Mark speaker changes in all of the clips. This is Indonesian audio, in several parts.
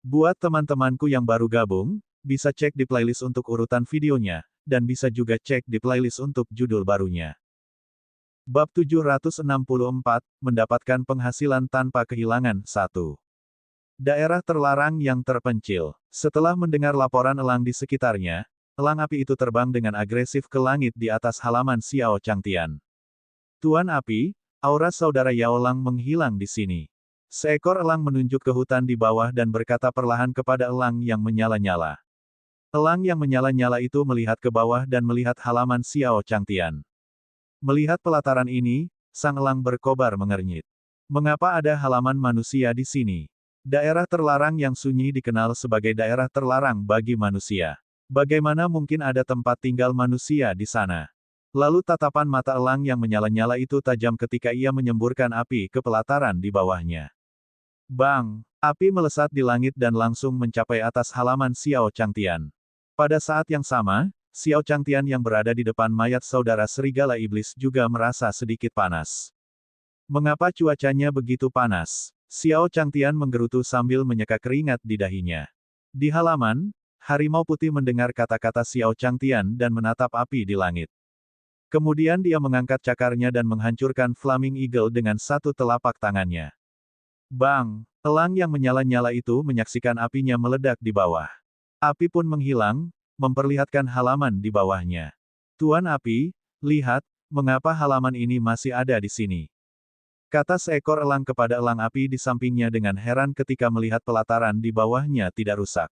Speaker 1: Buat teman-temanku yang baru gabung, bisa cek di playlist untuk urutan videonya, dan bisa juga cek di playlist untuk judul barunya. Bab 764, Mendapatkan Penghasilan Tanpa Kehilangan 1. Daerah terlarang yang terpencil. Setelah mendengar laporan elang di sekitarnya, elang api itu terbang dengan agresif ke langit di atas halaman Xiao Changtian. Tuan Api, aura saudara Yao Lang menghilang di sini. Seekor elang menunjuk ke hutan di bawah dan berkata perlahan kepada elang yang menyala-nyala. Elang yang menyala-nyala itu melihat ke bawah dan melihat halaman Xiao Changtian. Melihat pelataran ini, sang elang berkobar mengernyit. Mengapa ada halaman manusia di sini? Daerah terlarang yang sunyi dikenal sebagai daerah terlarang bagi manusia. Bagaimana mungkin ada tempat tinggal manusia di sana? Lalu tatapan mata elang yang menyala-nyala itu tajam ketika ia menyemburkan api ke pelataran di bawahnya. Bang! Api melesat di langit dan langsung mencapai atas halaman Xiao Changtian. Pada saat yang sama, Xiao Changtian yang berada di depan mayat saudara serigala iblis juga merasa sedikit panas. Mengapa cuacanya begitu panas? Xiao Changtian menggerutu sambil menyeka keringat di dahinya. Di halaman, harimau putih mendengar kata-kata Xiao Changtian dan menatap api di langit. Kemudian dia mengangkat cakarnya dan menghancurkan Flaming Eagle dengan satu telapak tangannya. Bang! Elang yang menyala-nyala itu menyaksikan apinya meledak di bawah. Api pun menghilang, memperlihatkan halaman di bawahnya. Tuan Api, lihat, mengapa halaman ini masih ada di sini? Kata seekor elang kepada elang api di sampingnya dengan heran ketika melihat pelataran di bawahnya tidak rusak.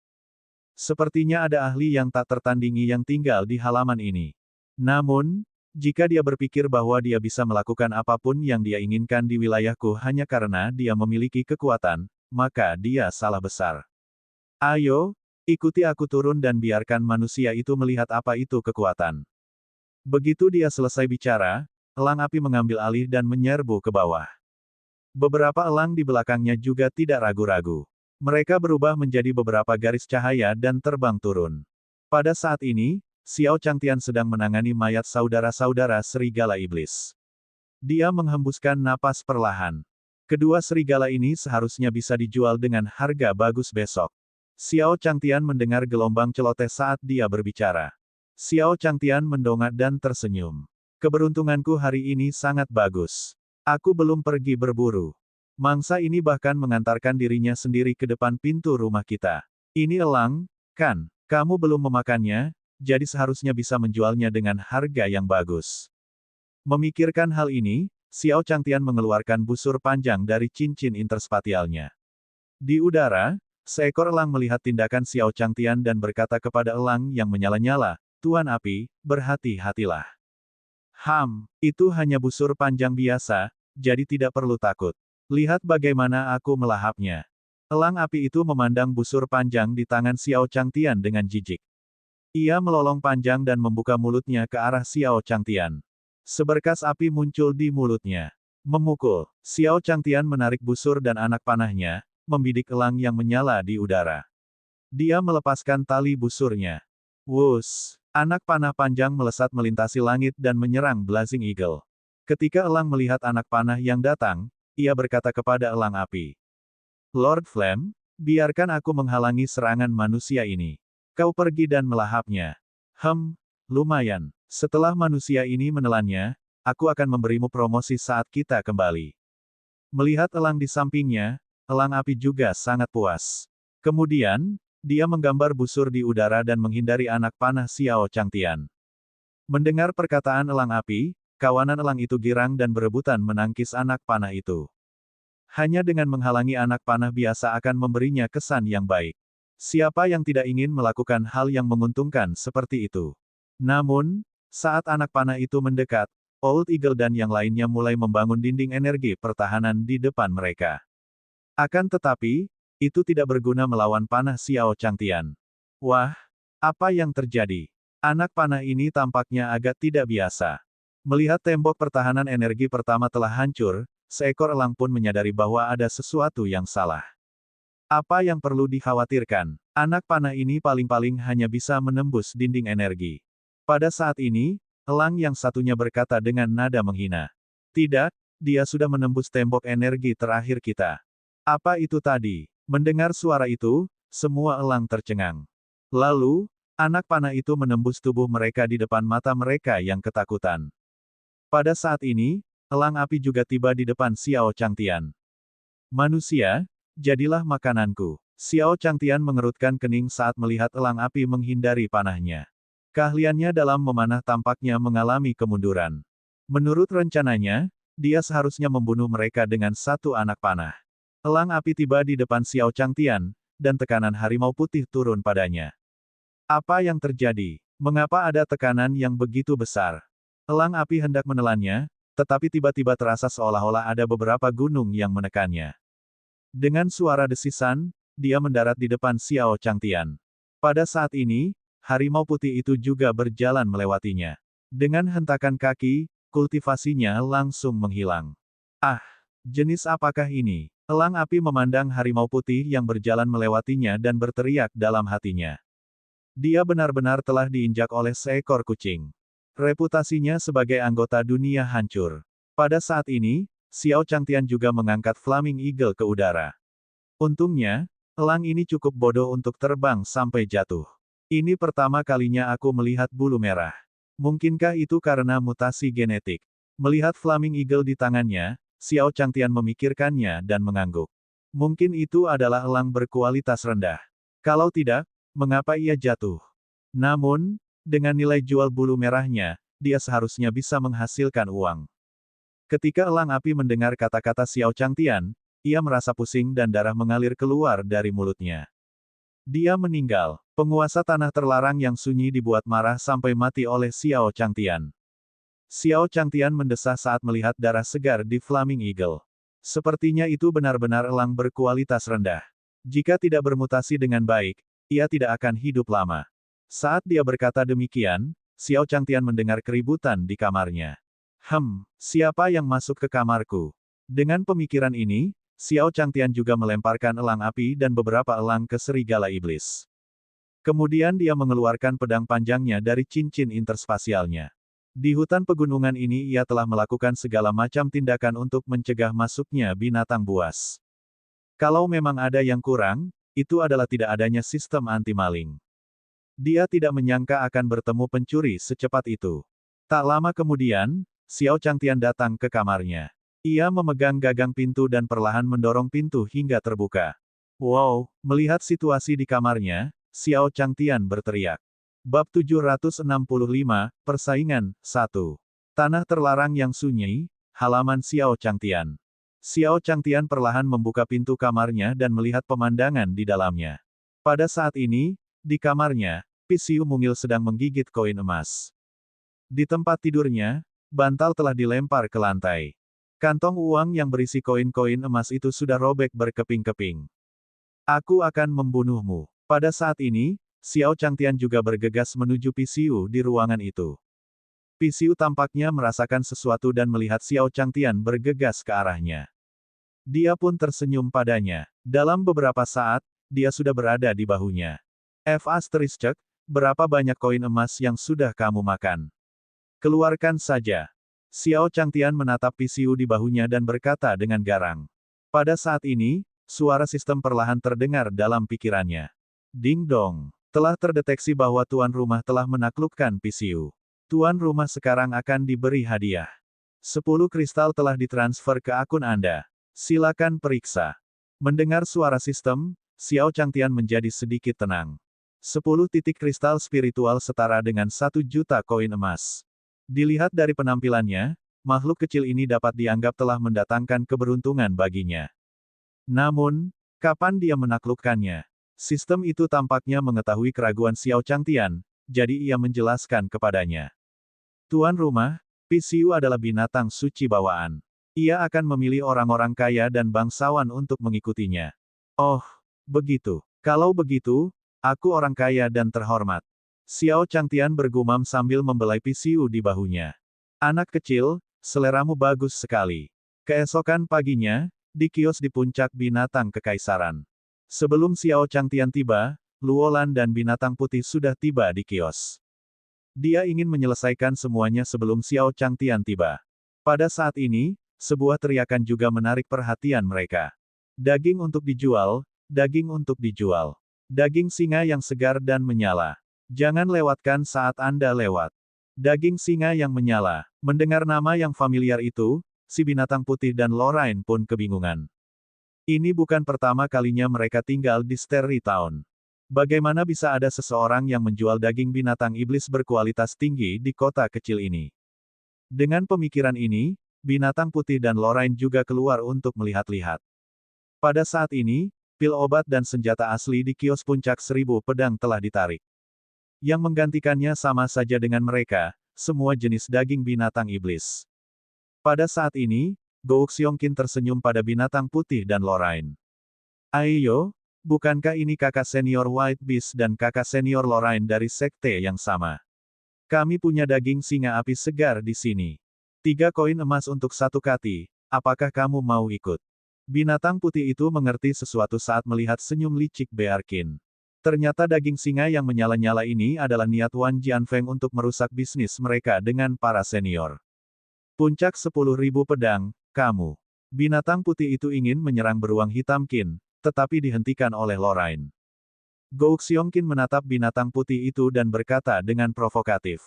Speaker 1: Sepertinya ada ahli yang tak tertandingi yang tinggal di halaman ini. Namun, jika dia berpikir bahwa dia bisa melakukan apapun yang dia inginkan di wilayahku hanya karena dia memiliki kekuatan, maka dia salah besar. Ayo, ikuti aku turun dan biarkan manusia itu melihat apa itu kekuatan. Begitu dia selesai bicara, elang api mengambil alih dan menyerbu ke bawah. Beberapa elang di belakangnya juga tidak ragu-ragu. Mereka berubah menjadi beberapa garis cahaya dan terbang turun. Pada saat ini, Xiao Changtian sedang menangani mayat saudara-saudara serigala iblis. Dia menghembuskan napas perlahan. Kedua serigala ini seharusnya bisa dijual dengan harga bagus besok. Xiao Changtian mendengar gelombang celoteh saat dia berbicara. Xiao Changtian mendongak dan tersenyum. Keberuntunganku hari ini sangat bagus. Aku belum pergi berburu. Mangsa ini bahkan mengantarkan dirinya sendiri ke depan pintu rumah kita. Ini elang, kan? Kamu belum memakannya, jadi seharusnya bisa menjualnya dengan harga yang bagus. Memikirkan hal ini, Xiao Changtian mengeluarkan busur panjang dari cincin interspatialnya. Di udara, seekor elang melihat tindakan Xiao Changtian dan berkata kepada elang yang menyala-nyala, Tuan Api, berhati-hatilah. Itu hanya busur panjang biasa, jadi tidak perlu takut. Lihat bagaimana aku melahapnya. Elang api itu memandang busur panjang di tangan Xiao Changtian dengan jijik. Ia melolong panjang dan membuka mulutnya ke arah Xiao Changtian. Seberkas api muncul di mulutnya. Memukul, Xiao Changtian menarik busur dan anak panahnya, membidik elang yang menyala di udara. Dia melepaskan tali busurnya. Wus! Anak panah panjang melesat melintasi langit dan menyerang Blazing Eagle. Ketika elang melihat anak panah yang datang, ia berkata kepada elang api. Lord Flame, biarkan aku menghalangi serangan manusia ini. Kau pergi dan melahapnya. Lumayan. Setelah manusia ini menelannya, aku akan memberimu promosi saat kita kembali. Melihat elang di sampingnya, elang api juga sangat puas. Kemudian, dia menggambar busur di udara dan menghindari anak panah Xiao Changtian. Mendengar perkataan elang api, kawanan elang itu girang dan berebutan menangkis anak panah itu. Hanya dengan menghalangi anak panah biasa akan memberinya kesan yang baik. Siapa yang tidak ingin melakukan hal yang menguntungkan seperti itu? Namun, saat anak panah itu mendekat, Old Eagle dan yang lainnya mulai membangun dinding energi pertahanan di depan mereka. Akan tetapi, itu tidak berguna melawan panah Xiao Changtian. Wah, apa yang terjadi? Anak panah ini tampaknya agak tidak biasa. Melihat tembok pertahanan energi pertama telah hancur, seekor elang pun menyadari bahwa ada sesuatu yang salah. Apa yang perlu dikhawatirkan? Anak panah ini paling-paling hanya bisa menembus dinding energi. Pada saat ini, elang yang satunya berkata dengan nada menghina. Tidak, dia sudah menembus tembok energi terakhir kita. Apa itu tadi? Mendengar suara itu, semua elang tercengang. Lalu, anak panah itu menembus tubuh mereka di depan mata mereka yang ketakutan. Pada saat ini, elang api juga tiba di depan Xiao Changtian. Manusia, jadilah makananku. Xiao Changtian mengerutkan kening saat melihat elang api menghindari panahnya. Keahliannya dalam memanah tampaknya mengalami kemunduran. Menurut rencananya, dia seharusnya membunuh mereka dengan satu anak panah. Elang api tiba di depan Xiao Changtian, dan tekanan harimau putih turun padanya. Apa yang terjadi? Mengapa ada tekanan yang begitu besar? Elang api hendak menelannya, tetapi tiba-tiba terasa seolah-olah ada beberapa gunung yang menekannya. Dengan suara desisan, dia mendarat di depan Xiao Changtian. Pada saat ini, harimau putih itu juga berjalan melewatinya. Dengan hentakan kaki, kultivasinya langsung menghilang. Ah, jenis apakah ini? Elang api memandang harimau putih yang berjalan melewatinya dan berteriak dalam hatinya. Dia benar-benar telah diinjak oleh seekor kucing. Reputasinya sebagai anggota dunia hancur. Pada saat ini, Xiao Changtian juga mengangkat Flaming Eagle ke udara. Untungnya, elang ini cukup bodoh untuk terbang sampai jatuh. Ini pertama kalinya aku melihat bulu merah. Mungkinkah itu karena mutasi genetik? Melihat Flaming Eagle di tangannya, Xiao Changtian memikirkannya dan mengangguk. Mungkin itu adalah elang berkualitas rendah. Kalau tidak, mengapa ia jatuh? Namun, dengan nilai jual bulu merahnya, dia seharusnya bisa menghasilkan uang. Ketika elang api mendengar kata-kata Xiao Changtian, ia merasa pusing dan darah mengalir keluar dari mulutnya. Dia meninggal. Penguasa tanah terlarang yang sunyi dibuat marah sampai mati oleh Xiao Changtian. Xiao Changtian mendesah saat melihat darah segar di Flaming Eagle. Sepertinya itu benar-benar elang berkualitas rendah. Jika tidak bermutasi dengan baik, ia tidak akan hidup lama. Saat dia berkata demikian, Xiao Changtian mendengar keributan di kamarnya. Siapa yang masuk ke kamarku? Dengan pemikiran ini, Xiao Changtian juga melemparkan elang api dan beberapa elang ke serigala iblis. Kemudian dia mengeluarkan pedang panjangnya dari cincin interspasialnya. Di hutan pegunungan ini ia telah melakukan segala macam tindakan untuk mencegah masuknya binatang buas. Kalau memang ada yang kurang, itu adalah tidak adanya sistem anti-maling. Dia tidak menyangka akan bertemu pencuri secepat itu. Tak lama kemudian, Xiao Changtian datang ke kamarnya. Ia memegang gagang pintu dan perlahan mendorong pintu hingga terbuka. Wow, melihat situasi di kamarnya, Xiao Changtian berteriak. Bab 765, Persaingan, 1. Tanah terlarang yang sunyi, halaman Xiao Changtian. Xiao Changtian perlahan membuka pintu kamarnya dan melihat pemandangan di dalamnya. Pada saat ini, di kamarnya, Pisiu mungil sedang menggigit koin emas. Di tempat tidurnya, bantal telah dilempar ke lantai. Kantong uang yang berisi koin-koin emas itu sudah robek berkeping-keping. Aku akan membunuhmu. Pada saat ini, Xiao Changtian juga bergegas menuju Pisiu di ruangan itu. Pisiu tampaknya merasakan sesuatu dan melihat Xiao Changtian bergegas ke arahnya. Dia pun tersenyum padanya. Dalam beberapa saat, dia sudah berada di bahunya. Cek, berapa banyak koin emas yang sudah kamu makan? Keluarkan saja. Xiao Changtian menatap Pisiu di bahunya dan berkata dengan garang. Pada saat ini, suara sistem perlahan terdengar dalam pikirannya. Ding dong. Telah terdeteksi bahwa tuan rumah telah menaklukkan Pisiu. Tuan rumah sekarang akan diberi hadiah. 10 kristal telah ditransfer ke akun Anda. Silakan periksa. Mendengar suara sistem, Xiao Changtian menjadi sedikit tenang. 10 titik kristal spiritual setara dengan 1 juta koin emas. Dilihat dari penampilannya, makhluk kecil ini dapat dianggap telah mendatangkan keberuntungan baginya. Namun, kapan dia menaklukkannya? Sistem itu tampaknya mengetahui keraguan Xiao Changtian, jadi ia menjelaskan kepadanya. Tuan rumah, Pisiu adalah binatang suci bawaan. Ia akan memilih orang-orang kaya dan bangsawan untuk mengikutinya. Oh, begitu. Kalau begitu, aku orang kaya dan terhormat. Xiao Changtian bergumam sambil membelai Pisiu di bahunya. Anak kecil, seleramu bagus sekali. Keesokan paginya, di kios di puncak binatang kekaisaran. Sebelum Xiao Changtian tiba, Luolan dan binatang putih sudah tiba di kios. Dia ingin menyelesaikan semuanya sebelum Xiao Changtian tiba. Pada saat ini, sebuah teriakan juga menarik perhatian mereka. Daging untuk dijual, daging untuk dijual. Daging singa yang segar dan menyala. Jangan lewatkan saat Anda lewat. Daging singa yang menyala. Mendengar nama yang familiar itu, si binatang putih dan Lorraine pun kebingungan. Ini bukan pertama kalinya mereka tinggal di Starry Town. Bagaimana bisa ada seseorang yang menjual daging binatang iblis berkualitas tinggi di kota kecil ini? Dengan pemikiran ini, binatang putih dan Lorraine juga keluar untuk melihat-lihat. Pada saat ini, pil obat dan senjata asli di kios puncak 1000 pedang telah ditarik. Yang menggantikannya sama saja dengan mereka, semua jenis daging binatang iblis. Pada saat ini, Gou Xiongqin tersenyum pada binatang putih dan Lorraine. Ayo, bukankah ini kakak senior White Beast dan kakak senior Lorraine dari sekte yang sama? Kami punya daging singa api segar di sini. 3 koin emas untuk 1 kati, apakah kamu mau ikut? Binatang putih itu mengerti sesuatu saat melihat senyum licik Bearkin. Ternyata daging singa yang menyala-nyala ini adalah niat Wan Jianfeng untuk merusak bisnis mereka dengan para senior. Puncak 10.000 pedang, kamu. Binatang putih itu ingin menyerang beruang hitam Qin, tetapi dihentikan oleh Lorraine. Gou Xiongqin menatap binatang putih itu dan berkata dengan provokatif.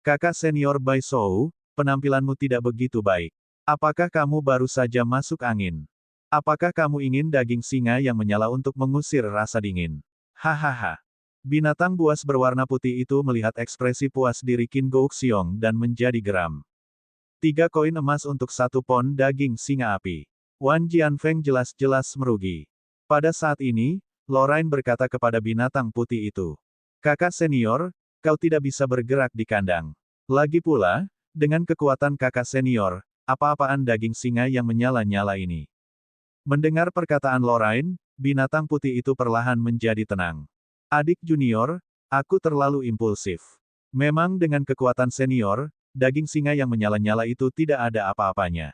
Speaker 1: Kakak senior Bai Shou, penampilanmu tidak begitu baik. Apakah kamu baru saja masuk angin? Apakah kamu ingin daging singa yang menyala untuk mengusir rasa dingin? Hahaha. Binatang buas berwarna putih itu melihat ekspresi puas diri Qin Gou Xiong dan menjadi geram. 3 koin emas untuk 1 pon daging singa api. Wan Jianfeng jelas-jelas merugi. Pada saat ini, Lorraine berkata kepada binatang putih itu. Kakak senior, kau tidak bisa bergerak di kandang. Lagi pula, dengan kekuatan kakak senior, apa-apaan daging singa yang menyala-nyala ini? Mendengar perkataan Lorraine, binatang putih itu perlahan menjadi tenang. Adik junior, aku terlalu impulsif. Memang dengan kekuatan senior, daging singa yang menyala-nyala itu tidak ada apa-apanya.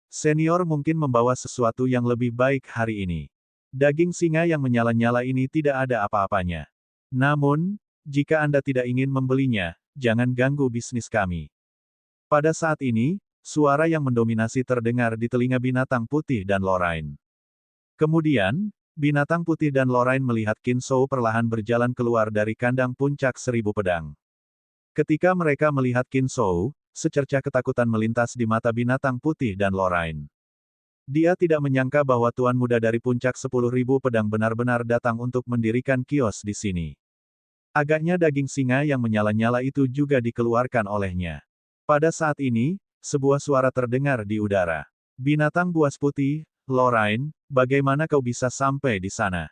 Speaker 1: Senior mungkin membawa sesuatu yang lebih baik hari ini. Daging singa yang menyala-nyala ini tidak ada apa-apanya. Namun, jika Anda tidak ingin membelinya, jangan ganggu bisnis kami. Pada saat ini, suara yang mendominasi terdengar di telinga binatang putih dan Lorraine. Kemudian, binatang putih dan Lorraine melihat Qin Shou perlahan berjalan keluar dari kandang puncak 1000 pedang. Ketika mereka melihat Qin Shou, secercah ketakutan melintas di mata binatang putih dan Lorraine. Dia tidak menyangka bahwa tuan muda dari puncak 10.000 pedang benar-benar datang untuk mendirikan kios di sini. Agaknya daging singa yang menyala-nyala itu juga dikeluarkan olehnya. Pada saat ini, sebuah suara terdengar di udara. Binatang buas putih, Lorraine, bagaimana kau bisa sampai di sana?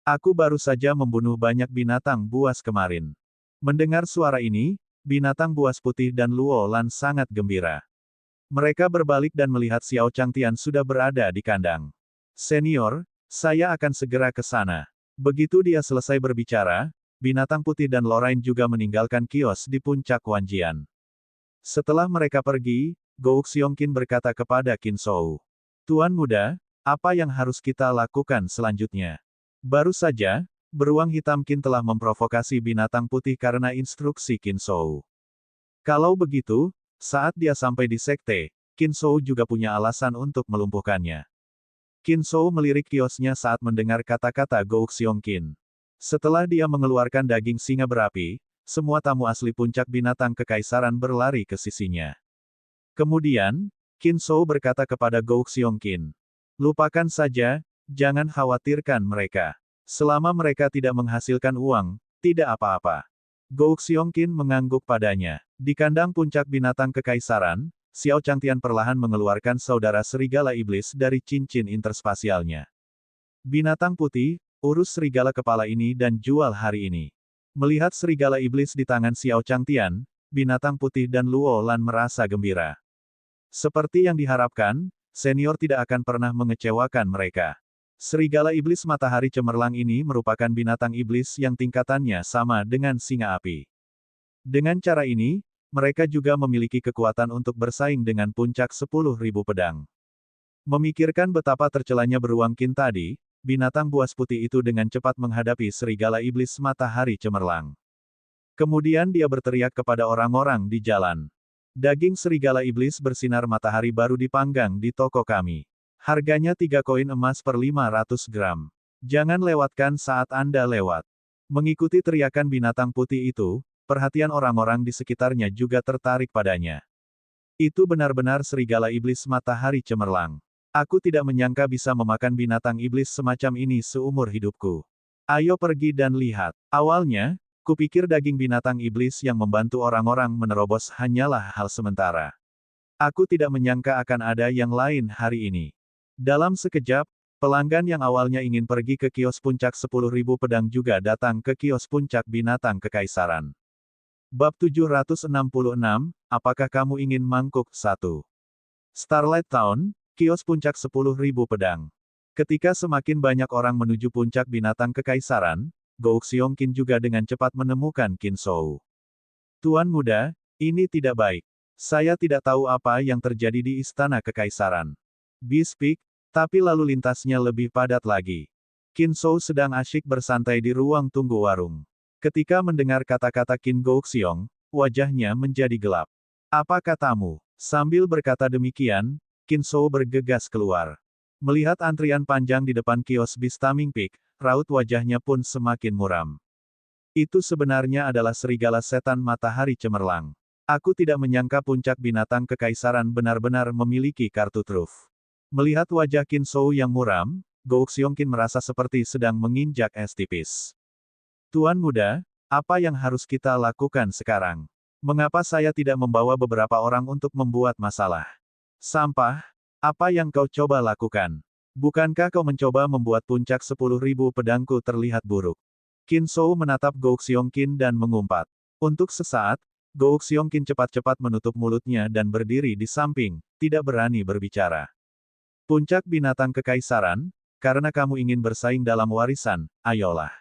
Speaker 1: Aku baru saja membunuh banyak binatang buas kemarin. Mendengar suara ini, binatang buas putih dan Luo Lan sangat gembira. Mereka berbalik dan melihat Xiao Changtian sudah berada di kandang. Senior, saya akan segera ke sana. Begitu dia selesai berbicara, binatang putih dan Lorraine juga meninggalkan kios di puncak Wanjian. Setelah mereka pergi, Gou Xiongqin berkata kepada Qin Shou. Tuan muda, apa yang harus kita lakukan selanjutnya? Baru saja, beruang hitam Qin telah memprovokasi binatang putih karena instruksi Qin Shou. Kalau begitu, saat dia sampai di sekte, Qin Shou juga punya alasan untuk melumpuhkannya. Qin Shou melirik kiosnya saat mendengar kata-kata Gou Xiongqin. Setelah dia mengeluarkan daging singa berapi, semua tamu asli puncak binatang kekaisaran berlari ke sisinya. Kemudian, Qin Shou berkata kepada Gou Xiongqin. Lupakan saja, jangan khawatirkan mereka. Selama mereka tidak menghasilkan uang, tidak apa-apa. Gou Xiongqin mengangguk padanya. Di kandang puncak binatang kekaisaran, Xiao Changtian perlahan mengeluarkan saudara serigala iblis dari cincin interspasialnya. Binatang putih, urus serigala kepala ini dan jual hari ini. Melihat serigala iblis di tangan Xiao Changtian, binatang putih dan Luo Lan merasa gembira. Seperti yang diharapkan, senior tidak akan pernah mengecewakan mereka. Serigala iblis matahari cemerlang ini merupakan binatang iblis yang tingkatannya sama dengan singa api. Dengan cara ini, mereka juga memiliki kekuatan untuk bersaing dengan puncak 10.000 pedang. Memikirkan betapa tercelanya beruang Qin tadi, binatang buas putih itu dengan cepat menghadapi serigala iblis matahari cemerlang. Kemudian dia berteriak kepada orang-orang di jalan. Daging serigala iblis bersinar matahari baru dipanggang di toko kami. Harganya 3 koin emas per 500 gram. Jangan lewatkan saat Anda lewat. Mengikuti teriakan binatang putih itu, perhatian orang-orang di sekitarnya juga tertarik padanya. Itu benar-benar serigala iblis matahari cemerlang. Aku tidak menyangka bisa memakan binatang iblis semacam ini seumur hidupku. Ayo pergi dan lihat. Awalnya, kupikir daging binatang iblis yang membantu orang-orang menerobos hanyalah hal sementara. Aku tidak menyangka akan ada yang lain hari ini. Dalam sekejap, pelanggan yang awalnya ingin pergi ke kios puncak 10.000 pedang juga datang ke kios puncak binatang kekaisaran. Bab 766, apakah kamu ingin mangkuk 1? Starlight Town, kios puncak 10.000 pedang. Ketika semakin banyak orang menuju puncak binatang kekaisaran, Gou Xiongqin juga dengan cepat menemukan Qin Shou. Tuan muda, ini tidak baik. Saya tidak tahu apa yang terjadi di istana kekaisaran. Bispik, tapi lalu lintasnya lebih padat lagi. Qin Shou sedang asyik bersantai di ruang tunggu warung. Ketika mendengar kata-kata Qin Gouxiong, wajahnya menjadi gelap. Apa katamu? Sambil berkata demikian, Qin Shou bergegas keluar. Melihat antrian panjang di depan kios Bistaming Peak, raut wajahnya pun semakin muram. Itu sebenarnya adalah serigala setan matahari cemerlang. Aku tidak menyangka puncak binatang kekaisaran benar-benar memiliki kartu truf. Melihat wajah Qin Shou yang muram, Gou Xiongqin merasa seperti sedang menginjak es tipis. Tuan muda, apa yang harus kita lakukan sekarang? Mengapa saya tidak membawa beberapa orang untuk membuat masalah? Sampah, apa yang kau coba lakukan? Bukankah kau mencoba membuat puncak 10.000 pedangku terlihat buruk? Qin Shou menatap Gou Xiongqin dan mengumpat. Untuk sesaat, Gou Xiongqin cepat-cepat menutup mulutnya dan berdiri di samping, tidak berani berbicara. Puncak binatang kekaisaran, karena kamu ingin bersaing dalam warisan, ayolah.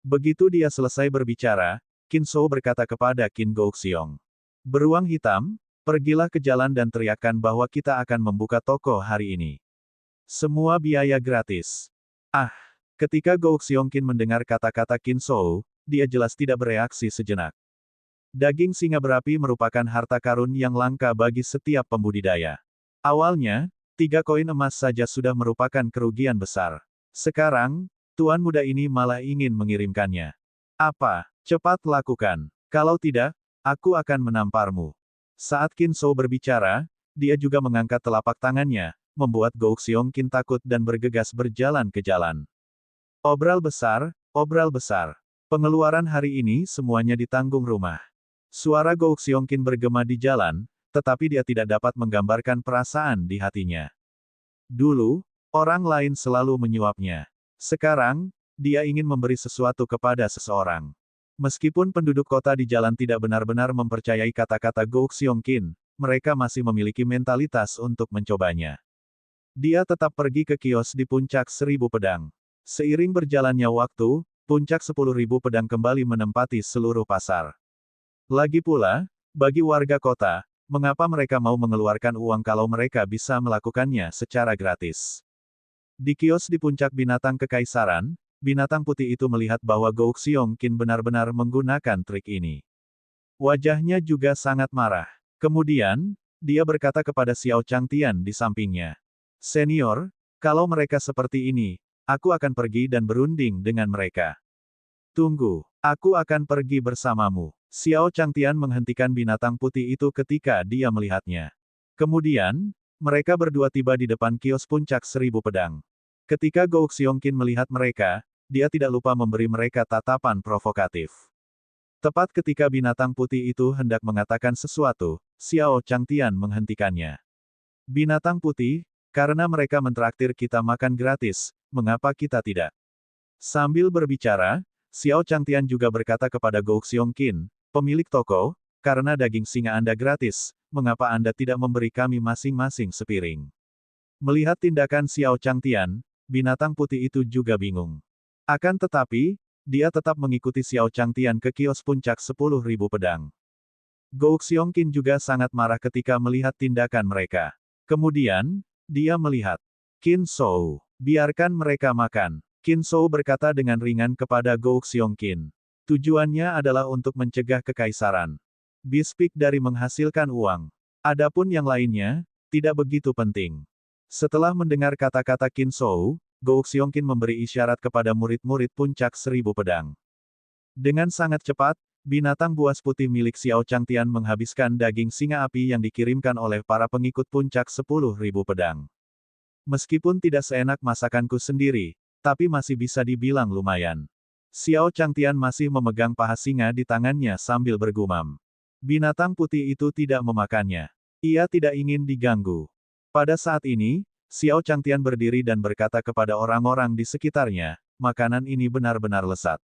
Speaker 1: Begitu dia selesai berbicara, Qin Shou berkata kepada Qin Gouxiong. Beruang hitam, pergilah ke jalan dan teriakkan bahwa kita akan membuka toko hari ini. Semua biaya gratis. Ah, ketika Gou Xiongqin mendengar kata-kata Qin Shou, dia jelas tidak bereaksi sejenak. Daging singa berapi merupakan harta karun yang langka bagi setiap pembudidaya. Awalnya, 3 koin emas saja sudah merupakan kerugian besar. Sekarang, tuan muda ini malah ingin mengirimkannya. Apa? Cepat lakukan. Kalau tidak, aku akan menamparmu. Saat Qin Shou berbicara, dia juga mengangkat telapak tangannya, membuat Gou Xiongqin takut dan bergegas berjalan ke jalan. Obral besar, obral besar. Pengeluaran hari ini semuanya ditanggung rumah. Suara Gou Xiongqin bergema di jalan, tetapi dia tidak dapat menggambarkan perasaan di hatinya. Dulu, orang lain selalu menyuapnya. Sekarang, dia ingin memberi sesuatu kepada seseorang. Meskipun penduduk kota di jalan tidak benar-benar mempercayai kata-kata Gou Xiongqin, mereka masih memiliki mentalitas untuk mencobanya. Dia tetap pergi ke kios di puncak 1000 pedang. Seiring berjalannya waktu, puncak 10.000 pedang kembali menempati seluruh pasar. Lagi pula, bagi warga kota, mengapa mereka mau mengeluarkan uang kalau mereka bisa melakukannya secara gratis? Di kios di puncak binatang kekaisaran, binatang putih itu melihat bahwa Gou Xiongqin benar-benar menggunakan trik ini. Wajahnya juga sangat marah. Kemudian, dia berkata kepada Xiao Changtian di sampingnya. Senior, kalau mereka seperti ini, aku akan pergi dan berunding dengan mereka. Tunggu, aku akan pergi bersamamu. Xiao Changtian menghentikan binatang putih itu ketika dia melihatnya. Kemudian, mereka berdua tiba di depan kios puncak 1000 pedang. Ketika Gou Xiongqin melihat mereka, dia tidak lupa memberi mereka tatapan provokatif. Tepat ketika binatang putih itu hendak mengatakan sesuatu, Xiao Changtian menghentikannya. Binatang putih, karena mereka mentraktir kita makan gratis, mengapa kita tidak? Sambil berbicara, Xiao Changtian juga berkata kepada Gou Xiongqin, pemilik toko, karena daging singa Anda gratis, mengapa Anda tidak memberi kami masing-masing sepiring? Melihat tindakan Xiao Changtian, binatang putih itu juga bingung. Akan tetapi, dia tetap mengikuti Xiao Changtian ke kios puncak 10.000 pedang. Gou Xiongqin juga sangat marah ketika melihat tindakan mereka. Kemudian, dia melihat Qin Shou. Biarkan mereka makan. Qin Shou berkata dengan ringan kepada Gou Xiongqin. Tujuannya adalah untuk mencegah kekaisaran. Bispik dari menghasilkan uang. Adapun yang lainnya, tidak begitu penting. Setelah mendengar kata-kata Qin Shou, Gou Xiongqin memberi isyarat kepada murid-murid puncak 1000 pedang. Dengan sangat cepat, binatang buas putih milik Xiao Changtian menghabiskan daging singa api yang dikirimkan oleh para pengikut puncak 10.000 pedang. Meskipun tidak seenak masakanku sendiri, tapi masih bisa dibilang lumayan. Xiao Changtian masih memegang paha singa di tangannya sambil bergumam. Binatang putih itu tidak memakannya. Ia tidak ingin diganggu. Pada saat ini, Xiao Changtian berdiri dan berkata kepada orang-orang di sekitarnya, makanan ini benar-benar lezat.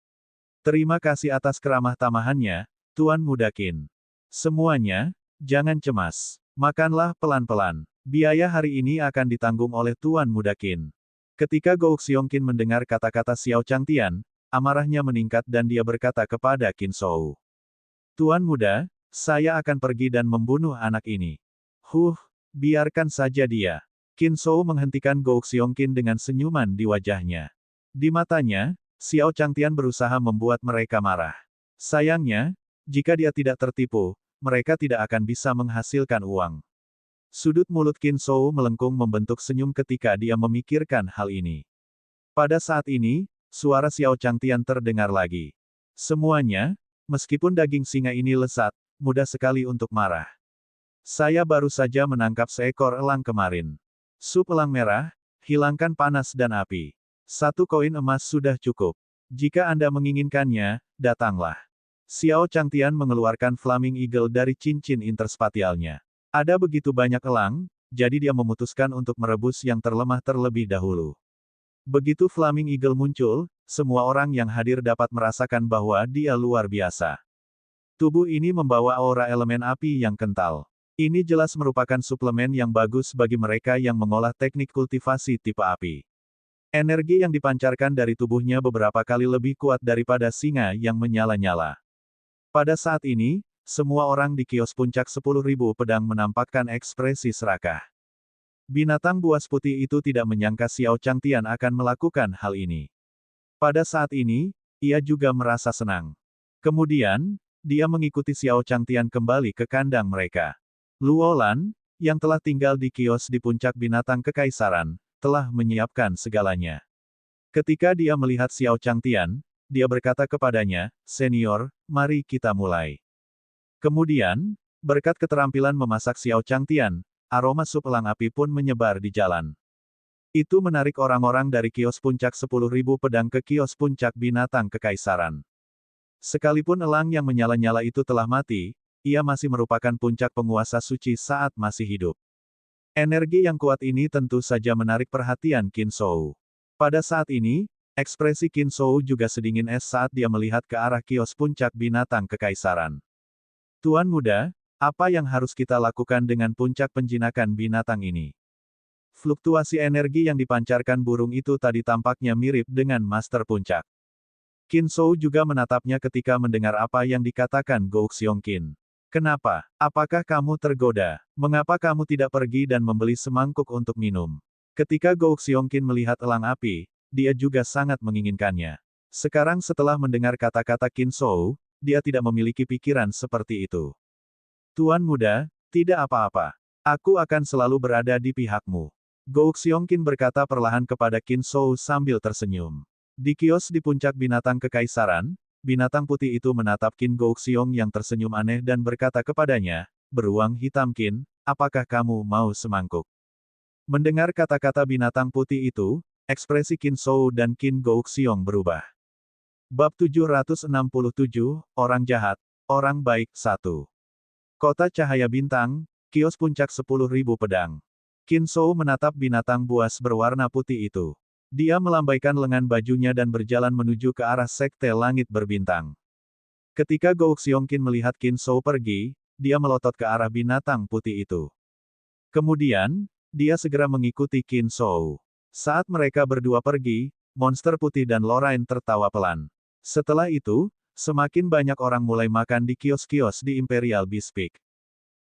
Speaker 1: Terima kasih atas keramah tamahannya, Tuan Muda Qin. Semuanya, jangan cemas. Makanlah pelan-pelan. Biaya hari ini akan ditanggung oleh Tuan Muda Qin. Ketika Gou Xiongqin mendengar kata-kata Xiao Changtian, amarahnya meningkat dan dia berkata kepada Qin Shou. Tuan Muda, saya akan pergi dan membunuh anak ini. Biarkan saja dia. Qin Shou menghentikan Gou Xiongqin dengan senyuman di wajahnya. Di matanya, Xiao Changtian berusaha membuat mereka marah. Sayangnya, jika dia tidak tertipu, mereka tidak akan bisa menghasilkan uang. Sudut mulut Qin Shou melengkung membentuk senyum ketika dia memikirkan hal ini. Pada saat ini, suara Xiao Changtian terdengar lagi. Semuanya, meskipun daging singa ini lezat, mudah sekali untuk marah. Saya baru saja menangkap seekor elang kemarin. Sup elang merah, hilangkan panas dan api. 1 koin emas sudah cukup. Jika Anda menginginkannya, datanglah. Xiao Changtian mengeluarkan Flaming Eagle dari cincin interspatialnya. Ada begitu banyak elang, jadi dia memutuskan untuk merebus yang terlemah terlebih dahulu. Begitu Flaming Eagle muncul, semua orang yang hadir dapat merasakan bahwa dia luar biasa. Tubuh ini membawa aura elemen api yang kental. Ini jelas merupakan suplemen yang bagus bagi mereka yang mengolah teknik kultivasi tipe api. Energi yang dipancarkan dari tubuhnya beberapa kali lebih kuat daripada singa yang menyala-nyala. Pada saat ini, semua orang di kios puncak 10.000 pedang menampakkan ekspresi serakah. Binatang buas putih itu tidak menyangka Xiao Changtian akan melakukan hal ini. Pada saat ini, ia juga merasa senang. Kemudian, dia mengikuti Xiao Changtian kembali ke kandang mereka. Luo Lan, yang telah tinggal di kios di puncak binatang kekaisaran, telah menyiapkan segalanya. Ketika dia melihat Xiao Changtian, dia berkata kepadanya, "Senior, mari kita mulai." Kemudian, berkat keterampilan memasak Xiao Changtian, aroma sup elang api pun menyebar di jalan. Itu menarik orang-orang dari kios puncak 10.000 pedang ke kios puncak binatang kekaisaran. Sekalipun elang yang menyala-nyala itu telah mati, ia masih merupakan puncak penguasa suci saat masih hidup. Energi yang kuat ini tentu saja menarik perhatian Qin Shou. Pada saat ini, ekspresi Qin Shou juga sedingin es saat dia melihat ke arah kios puncak binatang kekaisaran. Tuan Muda, apa yang harus kita lakukan dengan puncak penjinakan binatang ini? Fluktuasi energi yang dipancarkan burung itu tadi tampaknya mirip dengan Master Puncak. Qin Shou juga menatapnya ketika mendengar apa yang dikatakan Gou Xiongqin. Kenapa? Apakah kamu tergoda? Mengapa kamu tidak pergi dan membeli semangkuk untuk minum? Ketika Gou Xiongqin melihat elang api, dia juga sangat menginginkannya. Sekarang setelah mendengar kata-kata Qin Shou, dia tidak memiliki pikiran seperti itu. Tuan Muda, tidak apa-apa. Aku akan selalu berada di pihakmu. Gou Xiongqin berkata perlahan kepada Qin Shou sambil tersenyum. Di kios di puncak binatang kekaisaran, binatang putih itu menatap Qin Gou Xiong yang tersenyum aneh dan berkata kepadanya, "Beruang hitam Qin, apakah kamu mau semangkuk?" Mendengar kata-kata binatang putih itu, ekspresi Qin Shou dan Qin Gou Xiong berubah. Bab 767, Orang Jahat, Orang Baik 1. Kota Cahaya Bintang, kios puncak 10.000 pedang. Qin Shou menatap binatang buas berwarna putih itu. Dia melambaikan lengan bajunya dan berjalan menuju ke arah sekte langit berbintang. Ketika Gou Xiongqin melihat Qin Shou pergi, dia melotot ke arah binatang putih itu. Kemudian, dia segera mengikuti Qin Shou. Saat mereka berdua pergi, monster putih dan Lorraine tertawa pelan. Setelah itu, semakin banyak orang mulai makan di kios-kios di Imperial Beast Peak.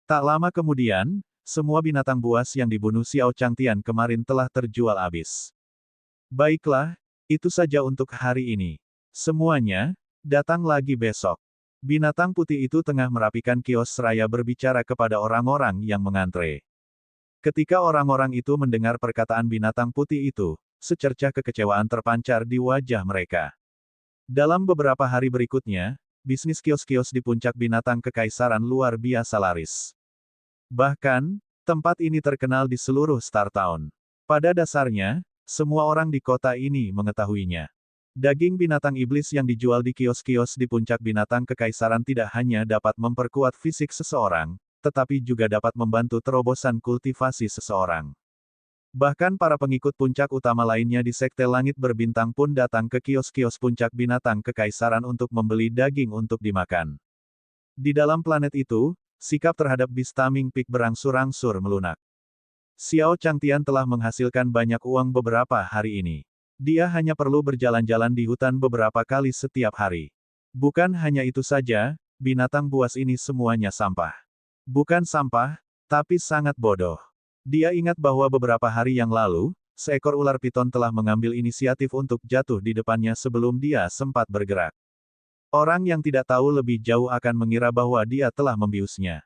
Speaker 1: Tak lama kemudian, semua binatang buas yang dibunuh Xiao Changtian kemarin telah terjual habis. Baiklah, itu saja untuk hari ini. Semuanya, datang lagi besok. Binatang putih itu tengah merapikan kios seraya berbicara kepada orang-orang yang mengantre. Ketika orang-orang itu mendengar perkataan binatang putih itu, secercah kekecewaan terpancar di wajah mereka. Dalam beberapa hari berikutnya, bisnis kios-kios di puncak binatang kekaisaran luar biasa laris. Bahkan, tempat ini terkenal di seluruh Star Town. Pada dasarnya, semua orang di kota ini mengetahuinya. Daging binatang iblis yang dijual di kios-kios di puncak binatang kekaisaran tidak hanya dapat memperkuat fisik seseorang, tetapi juga dapat membantu terobosan kultivasi seseorang. Bahkan para pengikut puncak utama lainnya di Sekte Langit Berbintang pun datang ke kios-kios puncak binatang kekaisaran untuk membeli daging untuk dimakan. Di dalam planet itu, sikap terhadap Beast Taming Peak berangsur-angsur melunak. Xiao Changtian telah menghasilkan banyak uang beberapa hari ini. Dia hanya perlu berjalan-jalan di hutan beberapa kali setiap hari. Bukan hanya itu saja, binatang buas ini semuanya sampah. Bukan sampah, tapi sangat bodoh. Dia ingat bahwa beberapa hari yang lalu, seekor ular piton telah mengambil inisiatif untuk jatuh di depannya sebelum dia sempat bergerak. Orang yang tidak tahu lebih jauh akan mengira bahwa dia telah membiusnya.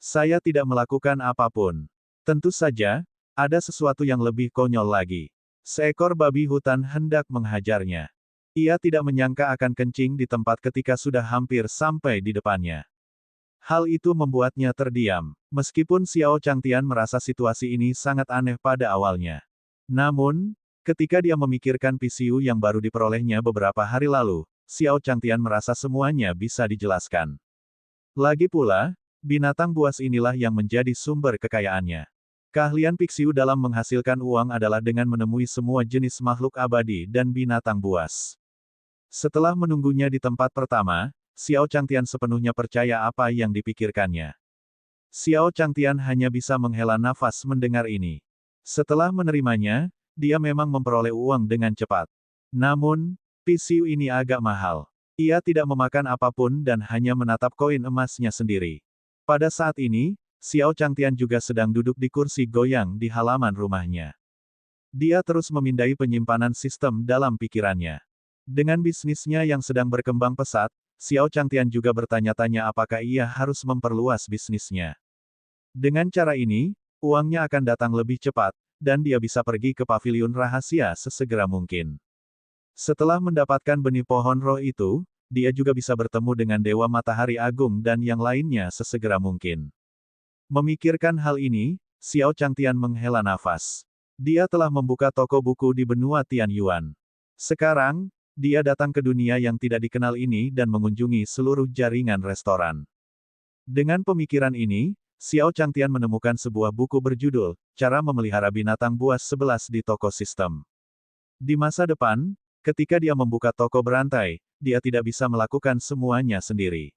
Speaker 1: Saya tidak melakukan apapun. Tentu saja, ada sesuatu yang lebih konyol lagi. Seekor babi hutan hendak menghajarnya. Ia tidak menyangka akan kencing di tempat ketika sudah hampir sampai di depannya. Hal itu membuatnya terdiam, meskipun Xiao Changtian merasa situasi ini sangat aneh pada awalnya. Namun, ketika dia memikirkan PCU yang baru diperolehnya beberapa hari lalu, Xiao Changtian merasa semuanya bisa dijelaskan. Lagi pula, binatang buas inilah yang menjadi sumber kekayaannya. Keahlian PCU dalam menghasilkan uang adalah dengan menemui semua jenis makhluk abadi dan binatang buas. Setelah menunggunya di tempat pertama, Xiao Changtian sepenuhnya percaya apa yang dipikirkannya. Xiao Changtian hanya bisa menghela nafas mendengar ini. Setelah menerimanya, dia memang memperoleh uang dengan cepat. Namun, PCU ini agak mahal. Ia tidak memakan apapun dan hanya menatap koin emasnya sendiri. Pada saat ini, Xiao Changtian juga sedang duduk di kursi goyang di halaman rumahnya. Dia terus memindai penyimpanan sistem dalam pikirannya. Dengan bisnisnya yang sedang berkembang pesat, Xiao Changtian juga bertanya-tanya apakah ia harus memperluas bisnisnya. Dengan cara ini, uangnya akan datang lebih cepat, dan dia bisa pergi ke paviliun rahasia sesegera mungkin. Setelah mendapatkan benih pohon roh itu, dia juga bisa bertemu dengan Dewa Matahari Agung dan yang lainnya sesegera mungkin. Memikirkan hal ini, Xiao Changtian menghela nafas. Dia telah membuka toko buku di benua Tianyuan. Sekarang, dia datang ke dunia yang tidak dikenal ini dan mengunjungi seluruh jaringan restoran. Dengan pemikiran ini, Xiao Changtian menemukan sebuah buku berjudul, Cara Memelihara Binatang Buas 11 di toko sistem. Di masa depan, ketika dia membuka toko berantai, dia tidak bisa melakukan semuanya sendiri.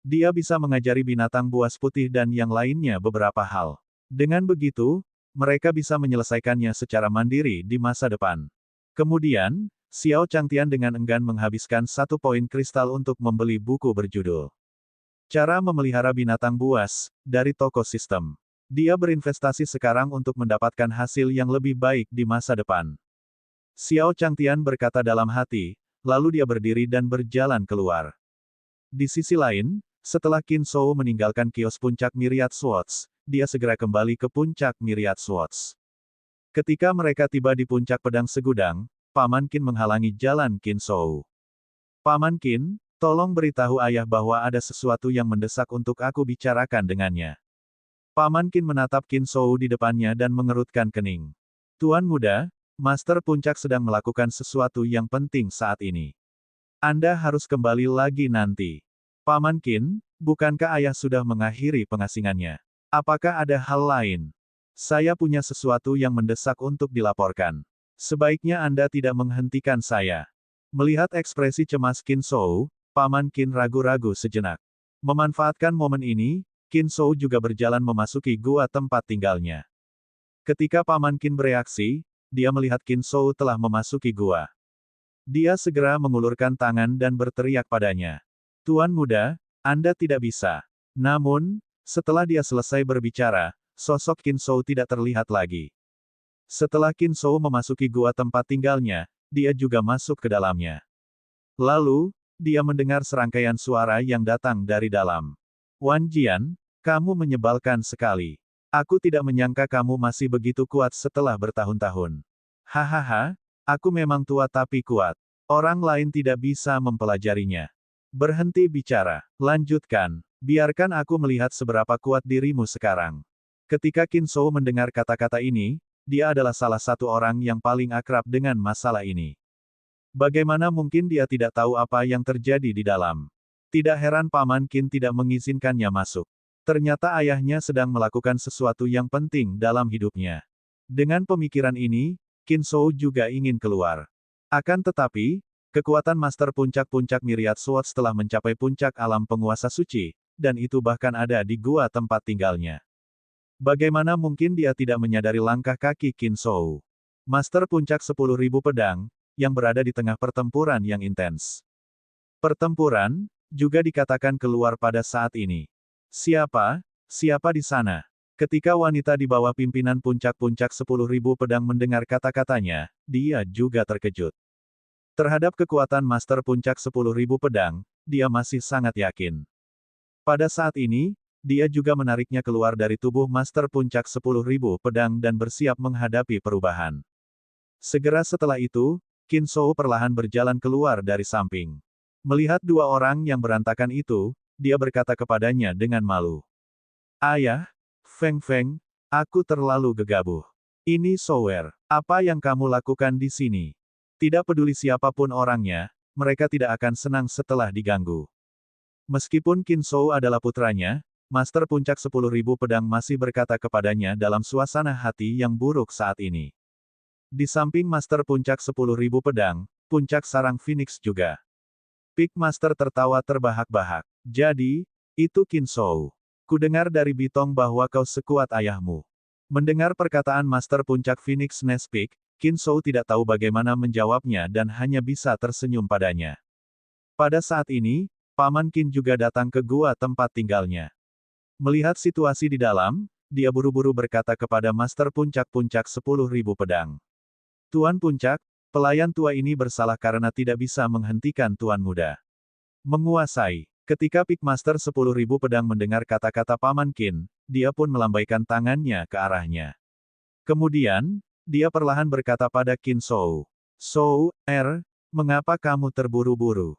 Speaker 1: Dia bisa mengajari binatang buas putih dan yang lainnya beberapa hal. Dengan begitu, mereka bisa menyelesaikannya secara mandiri di masa depan. Kemudian, Xiao Changtian dengan enggan menghabiskan 1 poin kristal untuk membeli buku berjudul Cara Memelihara Binatang Buas, dari toko sistem. Dia berinvestasi sekarang untuk mendapatkan hasil yang lebih baik di masa depan. Xiao Changtian berkata dalam hati, lalu dia berdiri dan berjalan keluar. Di sisi lain, setelah Qin Shou meninggalkan kios puncak Myriad Swords, dia segera kembali ke puncak Myriad Swords. Ketika mereka tiba di puncak pedang segudang, Paman Qin menghalangi jalan Qin Shou. Paman Qin, tolong beritahu ayah bahwa ada sesuatu yang mendesak untuk aku bicarakan dengannya. Paman Qin menatap Qin Shou di depannya dan mengerutkan kening. Tuan muda, Master Puncak sedang melakukan sesuatu yang penting saat ini. Anda harus kembali lagi nanti. Paman Qin, bukankah ayah sudah mengakhiri pengasingannya? Apakah ada hal lain? Saya punya sesuatu yang mendesak untuk dilaporkan. Sebaiknya Anda tidak menghentikan saya. Melihat ekspresi cemas Qin Shou, Paman Qin ragu-ragu sejenak. Memanfaatkan momen ini, Qin Shou juga berjalan memasuki gua tempat tinggalnya. Ketika Paman Qin bereaksi, dia melihat Qin Shou telah memasuki gua. Dia segera mengulurkan tangan dan berteriak padanya. Tuan muda, Anda tidak bisa. Namun, setelah dia selesai berbicara, sosok Qin Shou tidak terlihat lagi. Setelah Qin Shou memasuki gua tempat tinggalnya, dia juga masuk ke dalamnya. Lalu, dia mendengar serangkaian suara yang datang dari dalam. Wan Jian, kamu menyebalkan sekali. Aku tidak menyangka kamu masih begitu kuat setelah bertahun-tahun. Hahaha, aku memang tua tapi kuat. Orang lain tidak bisa mempelajarinya. Berhenti bicara, lanjutkan. Biarkan aku melihat seberapa kuat dirimu sekarang. Ketika Qin Shou mendengar kata-kata ini, dia adalah salah satu orang yang paling akrab dengan masalah ini. Bagaimana mungkin dia tidak tahu apa yang terjadi di dalam? Tidak heran Paman Qin tidak mengizinkannya masuk. Ternyata ayahnya sedang melakukan sesuatu yang penting dalam hidupnya. Dengan pemikiran ini, Qin Shou juga ingin keluar. Akan tetapi, kekuatan Master Puncak-Puncak Myriad Sword setelah mencapai puncak alam penguasa suci, dan itu bahkan ada di gua tempat tinggalnya. Bagaimana mungkin dia tidak menyadari langkah kaki Qin Shou? Master Puncak 10.000 Pedang, yang berada di tengah pertempuran yang intens. Pertempuran, juga dikatakan keluar pada saat ini. Siapa? Siapa di sana? Ketika wanita di bawah pimpinan Puncak-Puncak 10.000 Pedang mendengar kata-katanya, dia juga terkejut. Terhadap kekuatan Master Puncak 10.000 Pedang, dia masih sangat yakin. Pada saat ini, dia juga menariknya keluar dari tubuh Master Puncak 10.000 Pedang dan bersiap menghadapi perubahan. Segera setelah itu, Qin Shou perlahan berjalan keluar dari samping. Melihat dua orang yang berantakan itu, dia berkata kepadanya dengan malu. Ayah, Feng Feng, aku terlalu gegabah. Ini Souwer, apa yang kamu lakukan di sini? Tidak peduli siapapun orangnya, mereka tidak akan senang setelah diganggu. Meskipun Qin Shou adalah putranya, Master Puncak 10.000 Pedang masih berkata kepadanya dalam suasana hati yang buruk saat ini. Di samping Master Puncak 10.000 Pedang, Puncak Sarang Phoenix juga. Pik Master tertawa terbahak-bahak. Jadi, itu Qin Shou. Kudengar dari Bitong bahwa kau sekuat ayahmu. Mendengar perkataan Master Puncak Phoenix Nest Peak, Qin Shou tidak tahu bagaimana menjawabnya dan hanya bisa tersenyum padanya. Pada saat ini, Paman Qin juga datang ke gua tempat tinggalnya. Melihat situasi di dalam, dia buru-buru berkata kepada Master Puncak-Puncak 10.000 Pedang. Tuan Puncak, pelayan tua ini bersalah karena tidak bisa menghentikan Tuan Muda. Menguasai. Ketika Pik Master 10.000 Pedang mendengar kata-kata Paman Qin, dia pun melambaikan tangannya ke arahnya. Kemudian, dia perlahan berkata pada Qin Shou. Shou, mengapa kamu terburu-buru?